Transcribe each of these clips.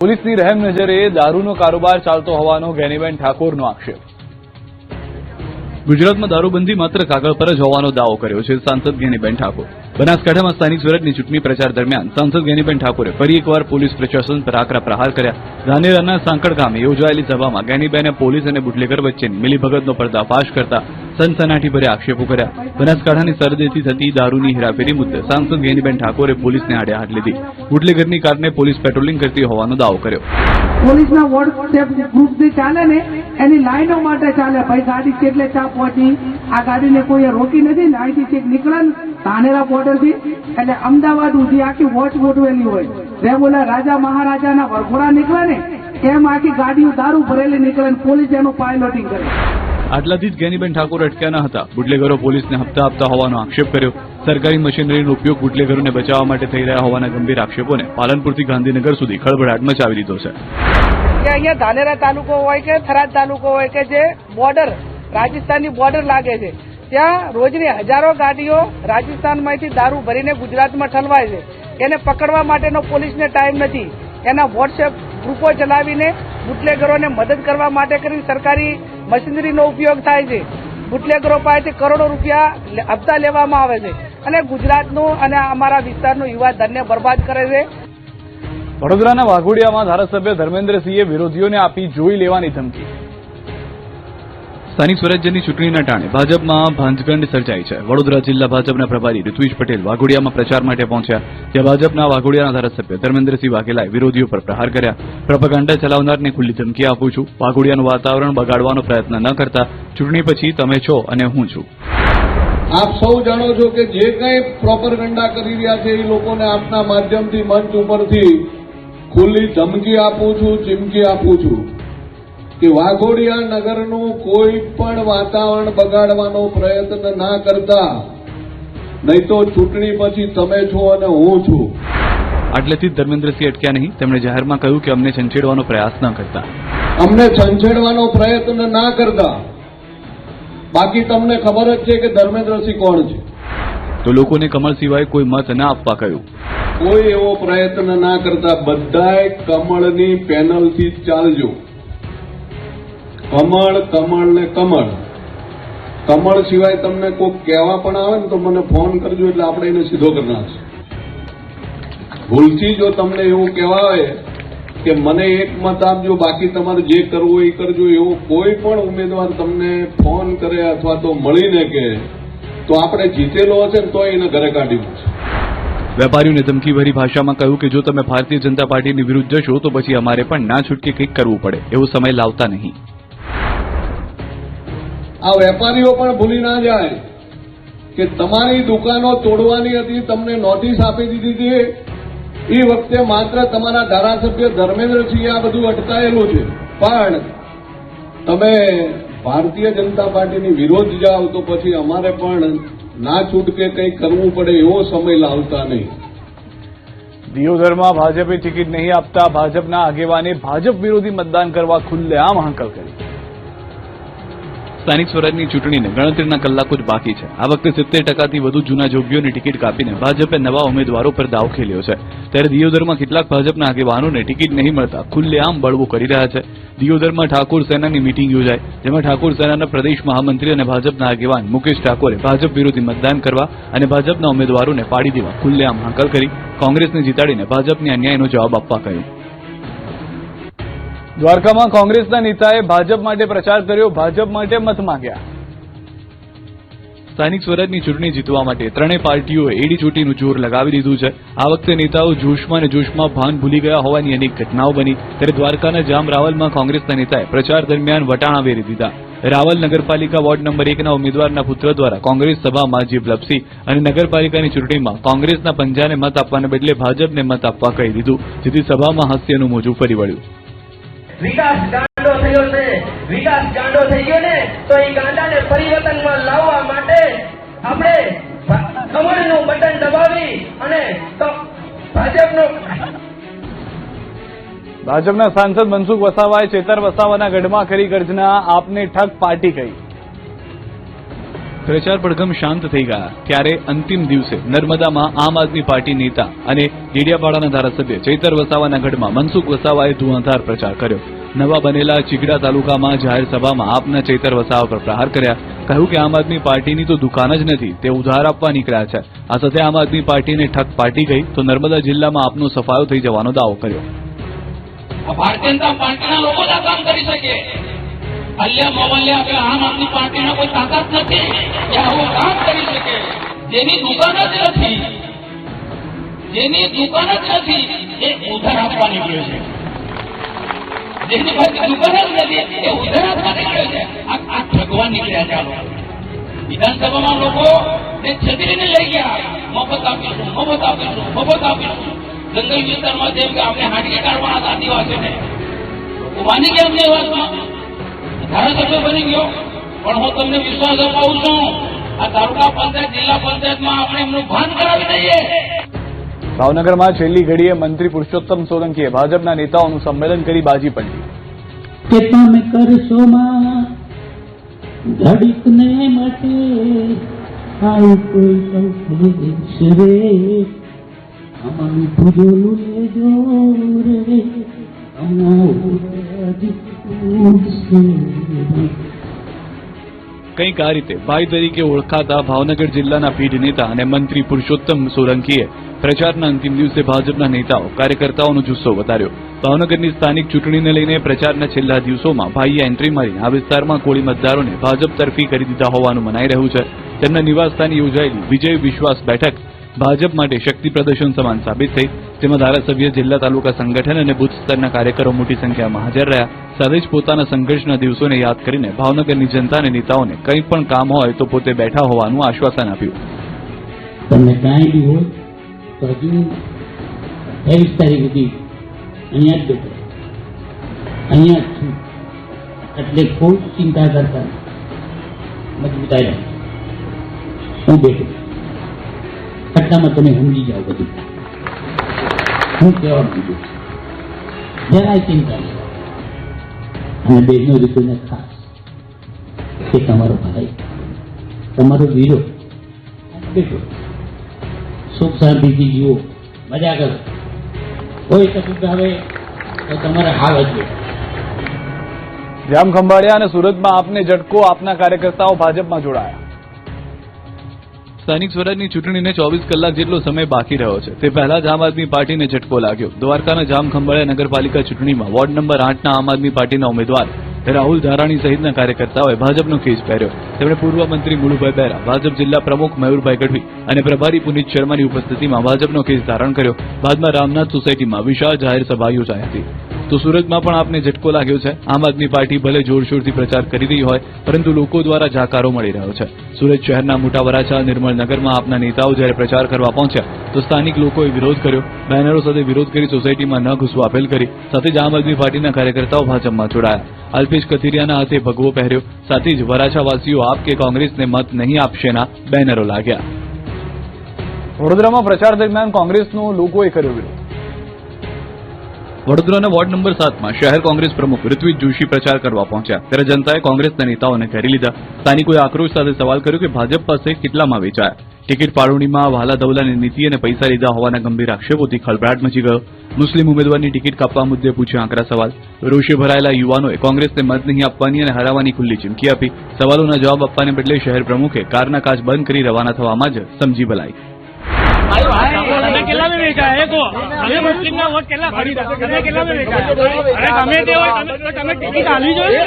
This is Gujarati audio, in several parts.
પોલીસની રહેમ નજરે દારૂનો કારોબાર ચાલતો હોવાનો ગેનીબેન ઠાકોરનો આક્ષેપ. ગુજરાતમાં દારૂબંધી માત્ર કાગળ પર જ હોવાનો દાવો કર્યો છે સાંસદ ગેનીબેન ઠાકોર. બનાસકાંઠામાં સ્થાનિક સ્વરાજની ચૂંટણી પ્રચાર દરમિયાન સાંસદ ગેનીબેન ઠાકોરે ફરી એકવાર પોલીસ પ્રશાસન પર આકરા પ્રહાર કર્યા. ધાનેરાના સાંકળ ગામે યોજાયેલી સભામાં ગેનીબેને પોલીસ અને બુટલેગર વચ્ચેની મિલીભગતનો પર્દાફાશ કરતા સનસનાટીભર્યા આક્ષેપો કર્યા. બનાસકાંઠાની સરહદેથી થતી દારૂની હેરાફેરી મુદ્દે સાંસદ ગેનીબેન ઠાકોરે પોલીસને આડે હાથ લીધી. બુટલેગરની કારને પોલીસ પેટ્રોલિંગ કરતી હોવાનો દાવો કર્યો. પોલીસના વોટ્સએપ ગ્રુપ જે ચાલે ને એની લાઈનો માટે ચાલે. ભાઈ ગાડી કેટલે ચા પહોંચી, આ ગાડીને કોઈએ રોકી નથી ને અહીંથી ચેક નીકળે ધાનેરા બોર્ડરથી એટલે અમદાવાદ સુધી આખી વોચ ગોઠવેલી હોય. રેગ્યુલર રાજા મહારાજાના વરઘોડા નીકળે ને એમ આખી ગાડીઓ દારૂ ભરેલી નીકળે, પોલીસ એનું પાયલોટિંગ કરે. આટલાથી જ ગેનીબેન ઠાકોર અટક્યા ન હતા. બુટલેગરો પોલીસને હપ્તા આપતા હોવાનો આક્ષેપ કર્યો. સરકારી મશીનરીનો ઉપયોગ બુટલેગરોને બચાવવા માટે થઈ રહ્યા હોવાના ગંભીર આક્ષેપોને પાલનપુરથી ગાંધીનગર સુધી ખળભળાટ મચાવી દીધો છે. અહીંયા ધાનેરા તાલુકો હોય કે થરાદ તાલુકો હોય કે જે બોર્ડર રાજસ્થાનની બોર્ડર લાગે છે, ત્યાં રોજની હજારો ગાડીઓ રાજસ્થાનમાંથી દારૂ ભરીને ગુજરાતમાં ઠલવાય છે. એને પકડવા માટેનો પોલીસને ટાઈમ નથી. એના વોટ્સએપ ગ્રુપો ચલાવીને બુટલેગરોને મદદ કરવા માટે કરીને સરકારી મશીનરીનો ઉપયોગ થાય છે. બુટલેગરો પાસેથી કરોડો રૂપિયા હપ્તા લેવામાં આવે છે અને ગુજરાતનું અને અમારા વિસ્તારનું યુવા ધનને બરબાદ કરે છે. વડોદરાના વાઘોડિયામાં ધારાસભ્ય ધર્મેન્દ્રસિંહે વિરોધીઓને આપી જોઈ લેવાની ધમકી. સ્થાનિક સ્વરાજ્યની ચૂંટણીના ટાણે ભાજપમાં ભાંજગંડ સર્જાઈ છે. વડોદરા જિલ્લા ભાજપના પ્રભારી ઋત્વિજ પટેલ વાઘોડિયામાં પ્રચાર માટે પહોંચ્યા. ત્યાં ભાજપના વાઘોડિયાના ધારાસભ્ય ધર્મેન્દ્રસિંહ વાઘેલાએ વિરોધીઓ પર પ્રહાર કર્યા. પ્રોપેગેન્ડા ચલાવનારને ખુલ્લી ધમકી આપું છું. વાઘોડિયાનું વાતાવરણ બગાડવાનો પ્રયત્ન ન કરતા. ચૂંટણી પછી તમે છો અને હું છું. આપ સૌ જાણો છો કે જે કંઈ પ્રોપેગેન્ડા કરી રહ્યા છે એ લોકોને આપના માધ્યમથી મંચ ઉપરથી ખુલ્લી ધમકી આપું છું, ચીમકી આપું છું કે વાઘોડિયા નગરનું કોઈ પણ વાતાવરણ બગાડવાનો પ્રયત્ન ના કરતા, નહીં તો ચૂંટણી પછી તમે છો અને હું છું. આટલેથી જ ધર્મેન્દ્રસિંહ અટક્યા નહીં. તેમણે જાહેરમાં કહ્યું કે અમને છંછેડવાનો પ્રયાસ ન કરતા. અમને છંછેડવાનો પ્રયત્ન ના કરતા. બાકી તમને ખબર જ છે કે ધર્મેન્દ્રસિંહ કોણ છે. તો લોકોને કમળ સિવાય કોઈ મત ના આપવા કહ્યું. કોઈ એવો પ્રયત્ન ના કરતા. બધાએ કમળની પેનલથી ચાલજો. કમળ, કમળ ને કમળ. કમળ સિવાય તમને કોઈ કહેવા પણ આવે ને તો મને ફોન કરજો, એટલે આપણે એને સીધો કરી નાખશું. ભૂલથી જો તમને એવું કહેવાય કે મને એક મત આપજો, બાકી તમારે જે કરવું એ કરજો, એવો કોઈ પણ ઉમેદવાર તમને ફોન કરે અથવા તો મળીને કહે તો આપણે જીતેલો હશે ને તો એને ઘરે કાઢી મૂકશે. વેપારીઓને ધમકીભરી ભાષામાં કહ્યું કે જો તમે ભારતીય જનતા પાર્ટીની વિરુદ્ધ જશો તો પછી અમારે પણ ના છૂટકે કંઈક કરવું પડે. એવો સમય લાવતા નહીં. આ વેપારીઓ પણ ભૂલી ના જાય કે તમારી દુકાનો તોડવાની હતી, તમને નોટિસ આપી દીધી હતી. એ વખતે માત્ર તમારા ધારાસભ્ય ધર્મેન્દ્રસિંહ આ બધું અટકાયેલું છે, પણ તમે ભારતીય જનતા પાર્ટીની વિરોધ જાઓ તો પછી અમારે પણ ના છૂટકે કંઈક કરવું પડે એવો સમય લાવતા નહીં. દિયોદરમાં ભાજપે ટિકિટ નહીં આપતા ભાજપના આગેવાને ભાજપ વિરોધી મતદાન કરવા ખુલ્લેઆમ હાંકલ કરી. સ્થાનિક સ્વરાજની ચૂંટણીને ગણતરીના કલાકો જ બાકી છે. આ વખતે 70%થી વધુ જૂના જોગીઓની ટિકિટ કાપીને ભાજપે નવા ઉમેદવારો પર દાવ ખેલ્યો છે. ત્યારે દિયોદરમાં કેટલાક ભાજપના આગેવાનોને ટિકિટ નહીં મળતા ખુલ્લેઆમ બળવો કરી રહ્યા છે. દિયોદરમાં ઠાકોર સેનાની મીટિંગ યોજાઈ, જેમાં ઠાકોર સેનાના પ્રદેશ મહામંત્રી અને ભાજપના આગેવાન મુકેશ ઠાકોરે ભાજપ વિરોધી મતદાન કરવા અને ભાજપના ઉમેદવારોને પાડી દેવા ખુલ્લેઆમ હાંકલ કરી કોંગ્રેસને જીતાડીને ભાજપની અન્યાયનો જવાબ આપવા કહ્યું. દ્વારકામાં કોંગ્રેસના નેતાએ ભાજપ માટે પ્રચાર કર્યો. ભાજપ માટે મત માંગ્યા. સ્થાનિક સ્વરાજની ચૂંટણી જીતવા માટે ત્રણેય પાર્ટીઓએ એડીચોટીનું જોર લગાવી દીધું છે. આ વખતે નેતાઓ જોશમાં અને જોશમાં ભાન ભૂલી ગયા હોવાની અનેક ઘટનાઓ બની. ત્યારે દ્વારકાના જામ રાવલમાં કોંગ્રેસના નેતાએ પ્રચાર દરમિયાન વટાણા વેરી દીધા. રાવલ નગરપાલિકા વોર્ડ નંબર 1ના ઉમેદવારના પુત્ર દ્વારા કોંગ્રેસ સભામાં જીભ લપસી અને નગરપાલિકાની ચૂંટણીમાં કોંગ્રેસના પંજાને મત આપવાને બદલે ભાજપને મત આપવા કહી દીધું, જેથી સભામાં હાસ્યનું મોજું ફરી વળ્યું. વિકાસ ગાંડો થયો છે. વિકાસ ગાંડો થઈ ગયો ને તો એ ગાંડાને પરિવર્તનમાં લાવવા માટે આપણે કમળનું બટન દબાવી અને ભાજપના સાંસદ મનસુખ વસાવાએ ચેતર વસાવાના ગઢમાં કરી ગર્જના. આપને ઠગ પાર્ટી કહી. પ્રચાર પડઘમ શાંત થઈ ગયા ત્યારે અંતિમ દિવસે નર્મદામાં આમ આદમી પાર્ટી નેતા અને ડેડિયાપાડાના ધારાસભ્ય ચૈતર વસાવાના ગઢમાં મનસુખ વસાવાએ ધુઆંધાર પ્રચાર કર્યો. નવા બનેલા ચીગડા તાલુકામાં જાહેર સભામાં આપના ચૈતર વસાવા પર પ્રહાર કર્યા. કહ્યું કે આમ આદમી પાર્ટીની તો દુકાન જ નથી, તે ઉધાર આપવા નીકળ્યા છે. આ સાથે આમ આદમી પાર્ટીને ઠક પાટી ગઈ તો નર્મદા જિલ્લામાં આપનો સફાયો થઈ જવાનો દાવો કર્યો. ભારતીય જનતા પાર્ટીના લોકો જ આ કામ કરી શકે. અલ્યા મોવલ્યા કે આમ આદમી પાર્ટીના કોઈ તાકાત નથી કે આવું કામ કરી શકે. જેની દુકાન જ નથી એ ઉધાર આપવા નીકળ્યો છે. જેની પાસે દુકાન જ નથી એ ઉધાર આપવા નીકળ્યો છે. આ ભગવાન નીકળ્યા છે. વિધાનસભામાં લોકો છત્રીને લઈ ગયા, મફત આપીશું. જંગલ વિસ્તારમાં જેમ કે આપણે હાંડીએ કાઢવાના હતા આદિવાસીઓને, માની ગયા અમને વાતમાં ધારાસભ્ય બની ગયો. પણ હું તમને વિશ્વાસ અપાવું છું, આ તાલુકા પંચાયત જિલ્લા પંચાયતમાં આપણે એમનું ભાન કરાવી દઈએ. ભાવનગરમાં છેલ્લી ઘડીએ મંત્રી પુરુષોત્તમ સોલંકીએ ભાજપના નેતાઓનું સંમેલન કરી બાજી પડી. કે તમે કરશો માં ઘડીકને માટે આવું કોઈ કલ્પેશ રે, અમારું ભૂજોલું લેજો રે, કંઈક આ રીતે ભાઈ તરીકે ઓળખાતા ભાવનગર જિલ્લાના પીઢ નેતા અને મંત્રી પુરુષોત્તમ સોલંકીએ પ્રચારના અંતિમ દિવસે ભાજપના નેતાઓ કાર્યકર્તાઓનો જુસ્સો વધાર્યો. ભાવનગરની સ્થાનિક ચૂંટણીને લઈને પ્રચારના છેલ્લા દિવસોમાં ભાઈએ એન્ટ્રી મારીને આ વિસ્તારમાં કોળી મતદારોને ભાજપ તરફી કરી દીધા હોવાનું મનાઈ રહ્યું છે. તેમના નિવાસસ્થાને યોજાયેલી વિજય વિશ્વાસ બેઠક ભાજપ માટે શક્તિ પ્રદર્શન સમાન સાબિત થઈ, જેમાં ધારાસભ્ય, જિલ્લા તાલુકા સંગઠન અને બુથ સ્તરના કાર્યકરો મોટી સંખ્યામાં હાજર રહ્યા. સાથે જ પોતાના સંઘર્ષના દિવસોને યાદ કરીને ભાવનગરની જનતા અને નેતાઓને કંઈ પણ કામ હોય તો પોતે બેઠા હોવાનું આશ્વાસન આપ્યું. તમને કાંઈ બી હોય તો હજુ 28 તારીખ સુધી અહીંયા જ બેઠો, અહીંયા જ છું. એટલે કોઈ ચિંતા કરતા મજબૂતાઈ રહે, હું બેઠો. આટલામાં તમે સમજી જાઓ બધું હું કહેવા માંગુ છું. જરાય ચિંતા નહીં. અને બહેનો રીતોને ખાસ કે તમારો ભાઈ, તમારો વીરો બેઠો, સુખ શાંતિથી જીવો, મજા કરો. કોઈ તકલીફ આવે તો તમારે હાલ જ બેઠો. જામ ખંભાળિયા અને સુરતમાં આપને ઝટકો, આપના કાર્યકર્તાઓ ભાજપમાં જોડાયા. સ્થાનિક સ્વરાજની ચૂંટણીને 24 કલાક જેટલો સમય બાકી રહ્યો છે. તે પહેલા જ આમ આદમી પાર્ટીને ઝટકો લાગ્યો. દ્વારકાના જામ ખંભાળિયા નગરપાલિકા ચૂંટણીમાં વોર્ડ નંબર 8ના આમ આદમી પાર્ટીના ઉમેદવાર રાહુલ ધારાણી સહિતના કાર્યકર્તાઓએ ભાજપનો ખેસ પહેર્યો. તેમણે પૂર્વ મંત્રી મુળુભાઈ બેરા, ભાજપ જિલ્લા પ્રમુખ મયુરભાઈ ગઢવી અને પ્રભારી પુનિત શર્માની ઉપસ્થિતિમાં ભાજપનો ખેસ ધારણ કર્યો. બાદમાં રામનાથ સોસાયટીમાં વિશાળ જાહેર સભા યોજાઈ હતી. તો સુરતમાં પણ આપને ઝટકો લાગ્યો છે. આમ આદમી પાર્ટી ભલે જોરશોરથી પ્રચાર કરી રહી હોય, પરંતુ લોકો દ્વારા જાકારો મળી રહ્યો છે. સુરત શહેરના મોટા વરાછા, નિર્મળનગરમાં આપના નેતાઓ જ્યારે પ્રચાર કરવા પહોંચ્યા તો સ્થાનિક લોકોએ વિરોધ કર્યો. બેનરો સાથે વિરોધ કરી સોસાયટીમાં ન ઘૂસવા અપીલ કરી. સાથે જ આમ આદમી પાર્ટીના કાર્યકર્તાઓ ભાજપમાં જોડાયા. અલ્પેશ કથિરિયાના હાથે ભગવો પહેર્યો. સાથે જ વરાછાવાસીઓ આપ કે કોંગ્રેસને મત નહીં આપશેના બેનરો લાગ્યા. વડોદરામાં પ્રચાર દરમિયાન કોંગ્રેસનો લોકોએ કર્યો વિરોધ. વડોદરાના વોર્ડ નંબર 7માં શહેર કોંગ્રેસ પ્રમુખ ઋત્વિજ જોશી પ્રચાર કરવા પહોંચ્યા ત્યારે જનતાએ કોંગ્રેસના નેતાઓને ઘેરી લીધા. સ્થાનિકોએ આક્રોશ સાથે સવાલ કર્યો કે ભાજપ પાસે કેટલામાં વેચાયા. ટિકિટ ફાળવણીમાં વહાલા દવલાની નીતિ અને પૈસા લીધા હોવાના ગંભીર આક્ષેપોથી ખળભળાટ મચી ગયો. મુસ્લિમ ઉમેદવારની ટિકિટ કાપવા મુદ્દે પૂછ્યા આકરા સવાલ. રોષે ભરાયેલા યુવાનોએ કોંગ્રેસને મત નહીં આપવાની અને હરાવવાની ખુલ્લી ચીમકી આપી. સવાલોના જવાબ આપવાને બદલે શહેર પ્રમુખે કારના કાચ બંધ કરી રવાના થવામાં જ સમજી ભલાઈ. તમે કેટલા में વેચા એકો અમે મુસ્લિમ ના વોટ કેટલા ખરીદા તમે કેટલા में વેચા અરે ગમે તે હોય તમે ટિકિટ આલી જોઈએ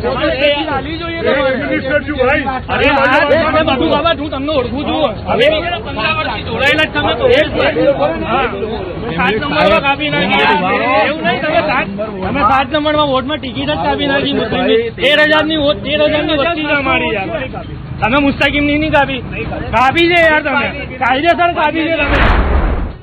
તમારે ટિકિટ આલી જોઈએ મિનિસ્ટર છું ભાઈ અરે આ તમે બધું બાબા હું તમને ઓળખું છું હવે 15 વર્ષથી જોડાયેલા જ તમે તો એ જ હા 7 નંબરમાં કાપી નાખી એવું નહીં તમે 7 નંબરમાં વોટમાં ટિકિટ જ કાપી નાખી મુસ્લિમની 13000 ની વોટ 13000 ની વસ્તી તમારી યાર તમે મુસ્તાકીમની નહીં કાપી છે યાર તમે કાયદેસર કાપી છે તમે.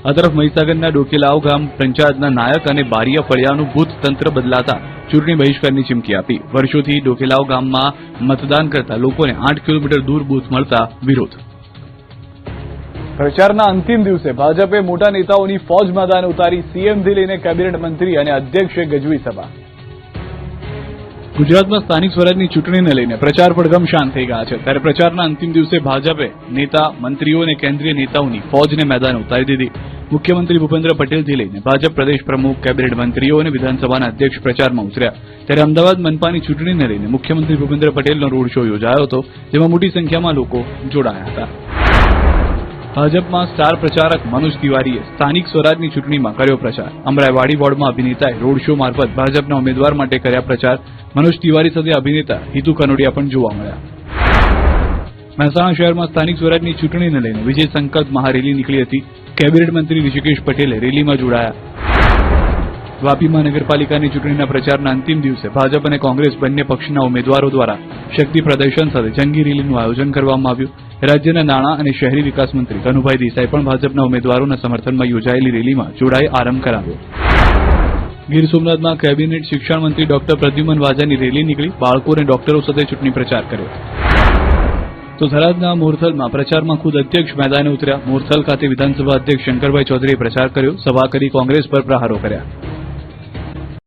આ તરફ મહીસાગરના ડોકેલાવ ગામ પંચાયતના નાયક અને બારિયા ફળિયાનું બૂથ તંત્ર બદલાતા ચૂંટણી બહિષ્કારની ચીમકી આપી. વર્ષોથી ડોકેલાવ ગામમાં મતદાન કરતા લોકોને 8 કિલોમીટર દૂર બૂથ મળતા વિરોધ. પ્રચારના અંતિમ દિવસે ભાજપે મોટા નેતાઓની ફોજ મેદાને ઉતારી. સીએમથી લઈને કેબિનેટ મંત્રી અને અધ્યક્ષે ગજવી સભા. ગુજરાતમાં સ્થાનિક સ્વરાજની ચૂંટણીને લઈને પ્રચાર પડઘમ શાંત થઈ ગયા છે ત્યારે પ્રચારના અંતિમ દિવસે ભાજપે નેતા મંત્રીઓ અને કેન્દ્રીય નેતાઓની ફોજને મેદાને ઉતારી દીધી. મુખ્યમંત્રી ભૂપેન્દ્ર પટેલથી લઈને ભાજપ પ્રદેશ પ્રમુખ, કેબિનેટ મંત્રીઓ અને વિધાનસભાના અધ્યક્ષ પ્રચારમાં ઉતર્યા. ત્યારે અમદાવાદ મનપાની ચૂંટણીને લઈને મુખ્યમંત્રી ભૂપેન્દ્ર પટેલનો રોડ શો યોજાયો હતો, જેમાં મોટી સંખ્યામાં લોકો જોડાયા હતા. ભાજપમાં સ્ટાર પ્રચારક મનોજ તિવારીએ સ્થાનિક સ્વરાજની ચૂંટણીમાં કર્યો પ્રચાર. અમરાઈવાડી વોર્ડમાં અભિનેતાએ રોડ શો મારફત ભાજપના ઉમેદવાર માટે કર્યા પ્રચાર. મનોજ તિવારી સાથે અભિનેતા હિતુ કનોડિયા પણ જોવા મળ્યા. મહેસાણા શહેરમાં સ્થાનિક સ્વરાજની ચૂંટણીને લઈને વિજય સંકલ્પ મહારેલી નીકળી હતી. કેબિનેટ મંત્રી ઋષિકેશ પટેલે રેલીમાં જોડાયા. વાપી મહાનગરપાલિકાની ચૂંટણીના પ્રચારના અંતિમ દિવસે ભાજપ અને કોંગ્રેસ બંને પક્ષના ઉમેદવારો દ્વારા શક્તિ પ્રદર્શન સાથે જંગી રેલીનું આયોજન કરવામાં આવ્યું. રાજ્યના નાણાં અને શહેરી વિકાસ મંત્રી કનુભાઈ દેસાઈ પણ ભાજપના ઉમેદવારોના સમર્થનમાં યોજાયેલી રેલીમાં જોડાઈ આરંભ કરાવ્યો. ગીર સોમનાથમાં કેબિનેટ શિક્ષણ મંત્રી ડોક્ટર પ્રદ્યુમન વાજાની રેલી નીકળી. બાળકો અને ડોક્ટરો સાથે ચૂંટણી પ્રચાર કર્યો. તો થરાદના મોરથલમાં પ્રચારમાં ખુદ અધ્યક્ષ મેદાને ઉતર્યા. મોરથલ ખાતે વિધાનસભા અધ્યક્ષ શંકરભાઈ ચૌધરીએ પ્રચાર કર્યો. સભા કરી કોંગ્રેસ પર પ્રહારો કર્યા.